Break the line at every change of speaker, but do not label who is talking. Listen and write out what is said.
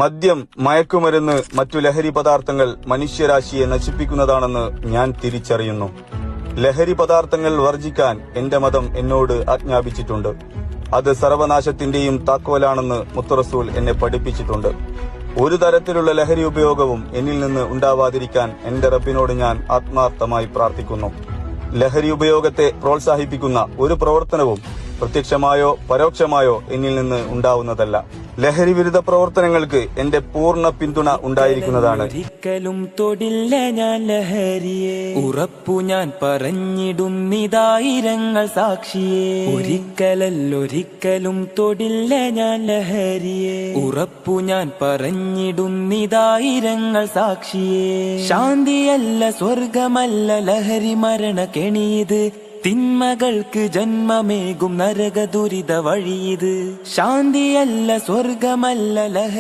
മദ്യം, മയക്കുമരുന്ന്, മറ്റു ലഹരി പദാർത്ഥങ്ങൾ മനുഷ്യരാശിയെ നശിപ്പിക്കുന്നതാണെന്ന് ഞാൻ തിരിച്ചറിയുന്നു. ലഹരി പദാർത്ഥങ്ങൾ വർജിക്കാൻ എന്റെ മതം എന്നോട് ആജ്ഞാപിച്ചിട്ടുണ്ട്. അത് സർവനാശത്തിന്റെയും താക്കോലാണെന്ന് മുത്തറസൂൽ എന്നെ പഠിപ്പിച്ചിട്ടുണ്ട്. ഒരു തരത്തിലുള്ള ലഹരി ഉപയോഗവും എന്നിൽ നിന്ന് ഉണ്ടാവാതിരിക്കാൻ എന്റെ റബ്ബിനോട് ഞാൻ ആത്മാർത്ഥമായി പ്രാർത്ഥിക്കുന്നു. ലഹരി ഉപയോഗത്തെ പ്രോത്സാഹിപ്പിക്കുന്ന ഒരു പ്രവർത്തനവും പ്രത്യക്ഷമായോ പരോക്ഷമായോ എന്നിൽ നിന്ന് ഉണ്ടാവുന്നതല്ല. ലഹരി വിരുദ്ധ പ്രവർത്തനങ്ങൾക്ക് എന്റെ പൂർണ്ണ പിന്തുണ ഉണ്ടായിരിക്കുന്നതാണ്.
ഒരിക്കലും തൊടില്ല ഞാൻ ലഹരിയെ, ഉറപ്പു ഞാൻ പറഞ്ഞിടുന്നിതായിരങ്ങൾ സാക്ഷിയെ. ഒരിക്കലും തൊടില്ല ഞാൻ ലഹരിയെ, ഉറപ്പു ഞാൻ പറഞ്ഞിടുന്നിതായിരങ്ങൾ സാക്ഷിയെ. ശാന്തിയല്ല സ്വർഗമല്ല ലഹരി മരണ കെണിയത്, തിന്മകൾക്ക് ജന്മമേകും നരക ദുരിത വഴിയത്. ശാന്തിയല്ല സ്വർഗമല്ല ലഹരി